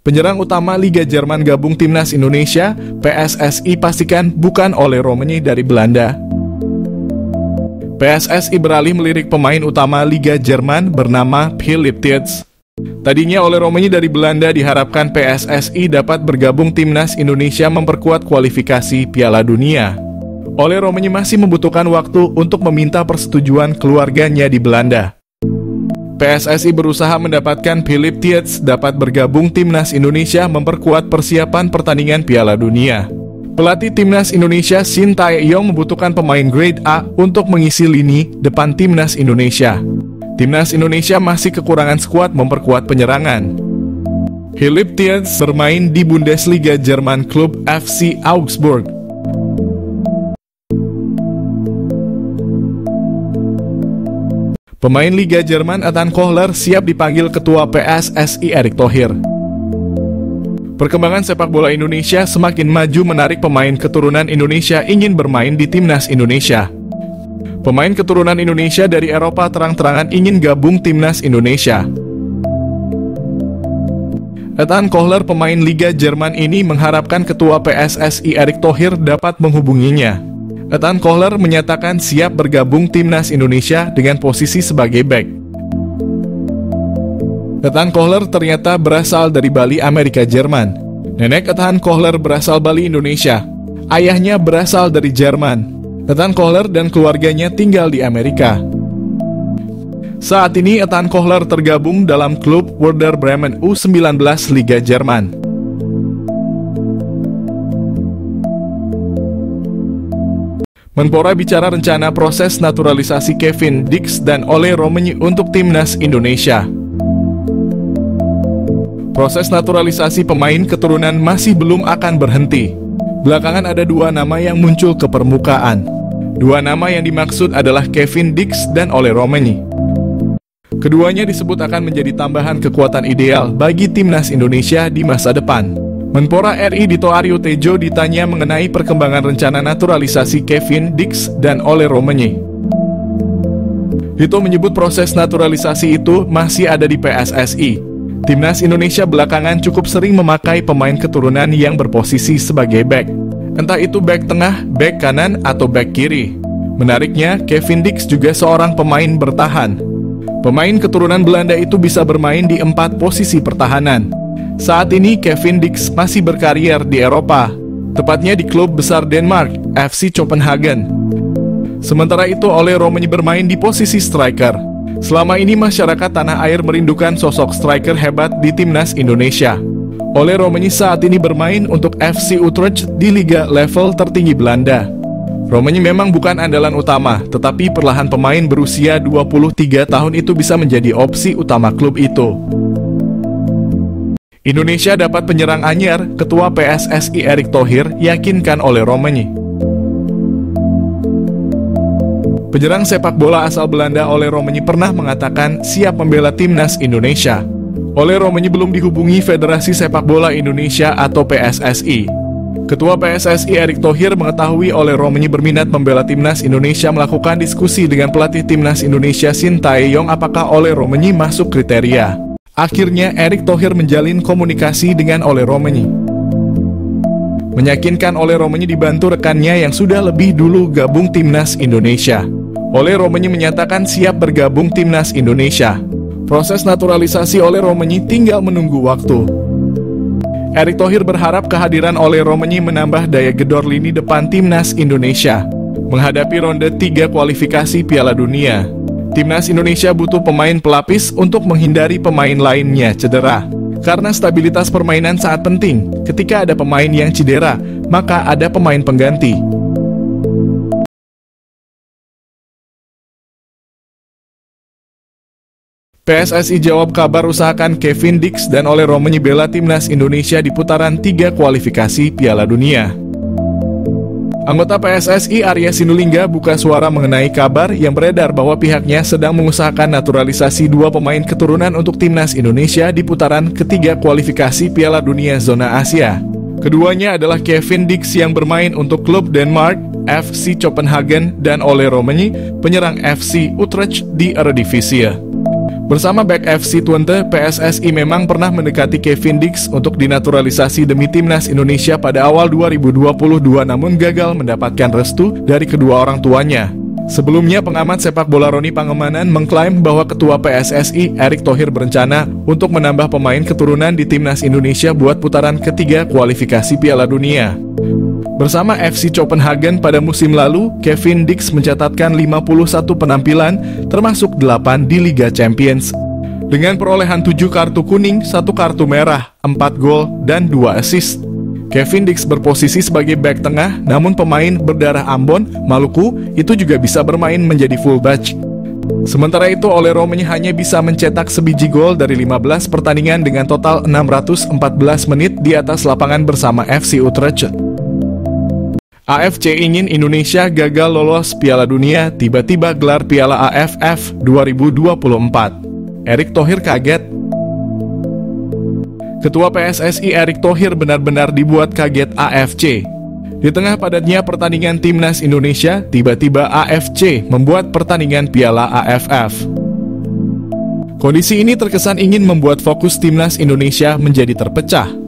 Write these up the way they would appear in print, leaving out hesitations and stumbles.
Penyerang utama Liga Jerman gabung Timnas Indonesia, PSSI pastikan bukan Ole Romani dari Belanda. PSSI beralih melirik pemain utama Liga Jerman bernama Philipp Tietz. Tadinya Ole Romani dari Belanda diharapkan PSSI dapat bergabung Timnas Indonesia memperkuat kualifikasi Piala Dunia. Ole Romani masih membutuhkan waktu untuk meminta persetujuan keluarganya di Belanda. PSSI berusaha mendapatkan Philipp Tietz dapat bergabung Timnas Indonesia memperkuat persiapan pertandingan Piala Dunia. Pelatih Timnas Indonesia Shin Tae-yong membutuhkan pemain grade A untuk mengisi lini depan Timnas Indonesia. Timnas Indonesia masih kekurangan skuad memperkuat penyerangan. Philipp Tietz bermain di Bundesliga Jerman klub FC Augsburg. Pemain Liga Jerman Ethan Kohler siap dipanggil Ketua PSSI Erick Thohir. Perkembangan sepak bola Indonesia semakin maju menarik pemain keturunan Indonesia ingin bermain di Timnas Indonesia. Pemain keturunan Indonesia dari Eropa terang-terangan ingin gabung Timnas Indonesia. Ethan Kohler, pemain Liga Jerman ini mengharapkan Ketua PSSI Erick Thohir dapat menghubunginya. Ethan Kohler menyatakan siap bergabung Timnas Indonesia dengan posisi sebagai bek. Ethan Kohler ternyata berasal dari Bali, Amerika Jerman. Nenek Ethan Kohler berasal Bali, Indonesia. Ayahnya berasal dari Jerman. Ethan Kohler dan keluarganya tinggal di Amerika. Saat ini Ethan Kohler tergabung dalam klub Werder Bremen U19 Liga Jerman. Menpora bicara rencana proses naturalisasi Kevin Dix dan Ole Romani untuk Timnas Indonesia. Proses naturalisasi pemain keturunan masih belum akan berhenti. Belakangan ada dua nama yang muncul ke permukaan. Dua nama yang dimaksud adalah Kevin Dix dan Ole Romani. Keduanya disebut akan menjadi tambahan kekuatan ideal bagi Timnas Indonesia di masa depan. Menpora RI Dito Aryo Tejo ditanya mengenai perkembangan rencana naturalisasi Kevin Dix dan Ole Romani. Dito menyebut proses naturalisasi itu masih ada di PSSI. Timnas Indonesia belakangan cukup sering memakai pemain keturunan yang berposisi sebagai bek. Entah itu bek tengah, bek kanan, atau bek kiri. Menariknya, Kevin Dix juga seorang pemain bertahan. Pemain keturunan Belanda itu bisa bermain di 4 posisi pertahanan. Saat ini Kevin Dix masih berkarier di Eropa, tepatnya di klub besar Denmark, FC Copenhagen. Sementara itu Ole Romani bermain di posisi striker. Selama ini masyarakat tanah air merindukan sosok striker hebat di Timnas Indonesia. Ole Romani saat ini bermain untuk FC Utrecht di liga level tertinggi Belanda. Romani memang bukan andalan utama, tetapi perlahan pemain berusia 23 tahun itu bisa menjadi opsi utama klub itu. Indonesia dapat penyerang anyar, Ketua PSSI Erick Thohir yakinkan Ole Romani. Penyerang sepak bola asal Belanda Ole Romani pernah mengatakan siap membela Timnas Indonesia. Ole Romani belum dihubungi Federasi Sepak Bola Indonesia atau PSSI. Ketua PSSI Erick Thohir mengetahui Ole Romani berminat membela Timnas Indonesia melakukan diskusi dengan pelatih Timnas Indonesia Shin Tae-yong apakah Ole Romani masuk kriteria. Akhirnya Erick Thohir menjalin komunikasi dengan Ole Romani. Meyakinkan Ole Romani dibantu rekannya yang sudah lebih dulu gabung Timnas Indonesia. Ole Romani menyatakan siap bergabung Timnas Indonesia. Proses naturalisasi Ole Romani tinggal menunggu waktu. Erick Thohir berharap kehadiran Ole Romani menambah daya gedor lini depan Timnas Indonesia menghadapi ronde 3 kualifikasi Piala Dunia. Timnas Indonesia butuh pemain pelapis untuk menghindari pemain lainnya cedera. Karena stabilitas permainan sangat penting, ketika ada pemain yang cedera, maka ada pemain pengganti. PSSI jawab kabar usahakan Kevin Dix dan Ole Romani bela Timnas Indonesia di putaran 3 kualifikasi Piala Dunia. Anggota PSSI Arya Sinulinga buka suara mengenai kabar yang beredar bahwa pihaknya sedang mengusahakan naturalisasi 2 pemain keturunan untuk Timnas Indonesia di putaran ketiga kualifikasi Piala Dunia Zona Asia. Keduanya adalah Kevin Dix yang bermain untuk klub Denmark, FC Copenhagen, dan Ole Romani, penyerang FC Utrecht di Eredivisie. Bersama bek FC Twente, PSSI memang pernah mendekati Kevin Dix untuk dinaturalisasi demi timnas Indonesia pada awal 2022 namun gagal mendapatkan restu dari kedua orang tuanya. Sebelumnya, pengamat sepak bola Roni Pangemanan mengklaim bahwa Ketua PSSI Erick Thohir berencana untuk menambah pemain keturunan di timnas Indonesia buat putaran ketiga kualifikasi Piala Dunia. Bersama FC Copenhagen pada musim lalu, Kevin Dix mencatatkan 51 penampilan, termasuk 8 di Liga Champions. Dengan perolehan 7 kartu kuning, 1 kartu merah, 4 gol, dan 2 assist. Kevin Dix berposisi sebagai bek tengah, namun pemain berdarah Ambon, Maluku, itu juga bisa bermain menjadi fullback. Sementara itu, Ole Romanya hanya bisa mencetak sebiji gol dari 15 pertandingan dengan total 614 menit di atas lapangan bersama FC Utrecht. AFC ingin Indonesia gagal lolos Piala Dunia, tiba-tiba gelar Piala AFF 2024. Erick Thohir kaget. Ketua PSSI Erick Thohir benar-benar dibuat kaget AFC. Di tengah padatnya pertandingan timnas Indonesia, tiba-tiba AFC membuat pertandingan Piala AFF. Kondisi ini terkesan ingin membuat fokus timnas Indonesia menjadi terpecah.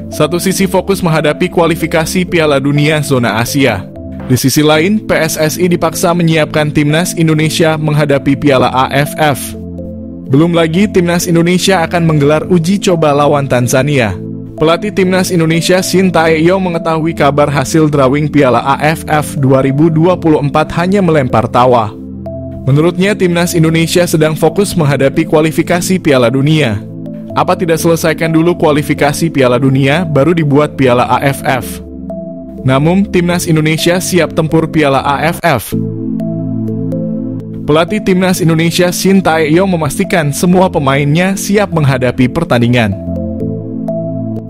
Satu sisi fokus menghadapi kualifikasi Piala Dunia zona Asia. Di sisi lain, PSSI dipaksa menyiapkan timnas Indonesia menghadapi Piala AFF. Belum lagi timnas Indonesia akan menggelar uji coba lawan Tanzania. Pelatih timnas Indonesia Shin Tae-yong mengetahui kabar hasil drawing Piala AFF 2024 hanya melempar tawa. Menurutnya timnas Indonesia sedang fokus menghadapi kualifikasi Piala Dunia. Apa tidak selesaikan dulu kualifikasi Piala Dunia baru dibuat Piala AFF? Namun timnas Indonesia siap tempur Piala AFF. Pelatih timnas Indonesia Shin Tae-yong memastikan semua pemainnya siap menghadapi pertandingan.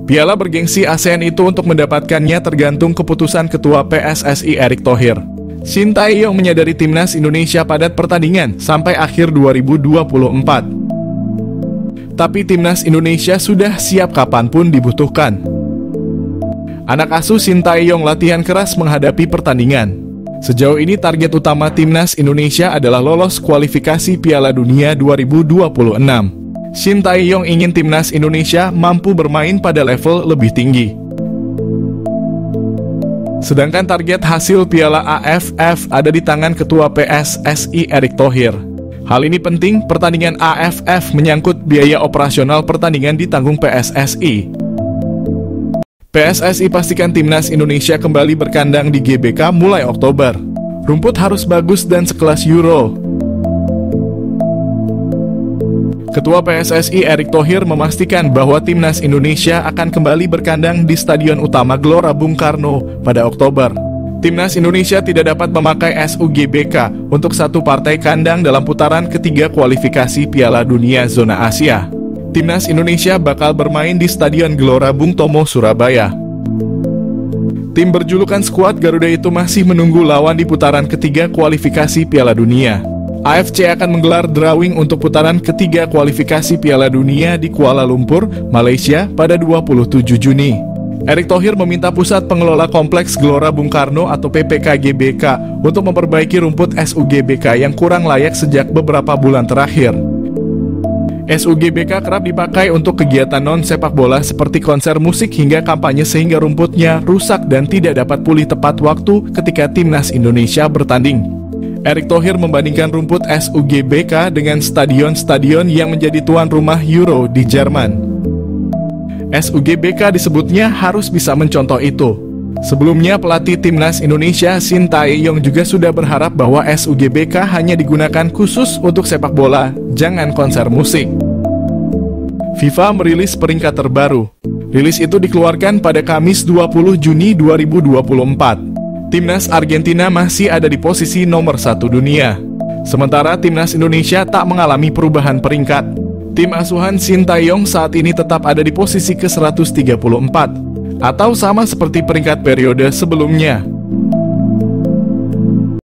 Piala bergengsi ASEAN itu untuk mendapatkannya tergantung keputusan Ketua PSSI Erick Thohir. Shin Tae-yong menyadari timnas Indonesia padat pertandingan sampai akhir 2024. Tapi timnas Indonesia sudah siap kapanpun dibutuhkan. Anak asuh Shin Tae-yong latihan keras menghadapi pertandingan. Sejauh ini target utama timnas Indonesia adalah lolos kualifikasi Piala Dunia 2026. Shin Tae-yong ingin timnas Indonesia mampu bermain pada level lebih tinggi. Sedangkan target hasil Piala AFF ada di tangan Ketua PSSI Erick Thohir. Hal ini penting, pertandingan AFF menyangkut biaya operasional pertandingan ditanggung PSSI. PSSI pastikan timnas Indonesia kembali berkandang di GBK mulai Oktober. Rumput harus bagus dan sekelas Euro. Ketua PSSI Erick Thohir memastikan bahwa timnas Indonesia akan kembali berkandang di Stadion Utama Gelora Bung Karno pada Oktober. Timnas Indonesia tidak dapat memakai SUGBK untuk satu partai kandang dalam putaran ketiga kualifikasi Piala Dunia zona Asia. Timnas Indonesia bakal bermain di Stadion Gelora Bung Tomo, Surabaya. Tim berjulukan skuad Garuda itu masih menunggu lawan di putaran ketiga kualifikasi Piala Dunia. AFC akan menggelar drawing untuk putaran ketiga kualifikasi Piala Dunia di Kuala Lumpur, Malaysia pada 27 Juni. Erick Thohir meminta Pusat Pengelola Kompleks Gelora Bung Karno atau PPK-GBK untuk memperbaiki rumput SUGBK yang kurang layak sejak beberapa bulan terakhir. SUGBK kerap dipakai untuk kegiatan non-sepak bola seperti konser musik hingga kampanye sehingga rumputnya rusak dan tidak dapat pulih tepat waktu ketika timnas Indonesia bertanding. Erick Thohir membandingkan rumput SUGBK dengan stadion-stadion yang menjadi tuan rumah Euro di Jerman. SUGBK disebutnya harus bisa mencontoh itu. Sebelumnya, pelatih timnas Indonesia Shin Tae-yong juga sudah berharap bahwa SUGBK hanya digunakan khusus untuk sepak bola, jangan konser musik. FIFA merilis peringkat terbaru. Rilis itu dikeluarkan pada Kamis 20 Juni 2024. Timnas Argentina masih ada di posisi nomor 1 dunia. Sementara timnas Indonesia tak mengalami perubahan peringkat. Tim asuhan Shin Tae-yong saat ini tetap ada di posisi ke-134. Atau sama seperti peringkat periode sebelumnya.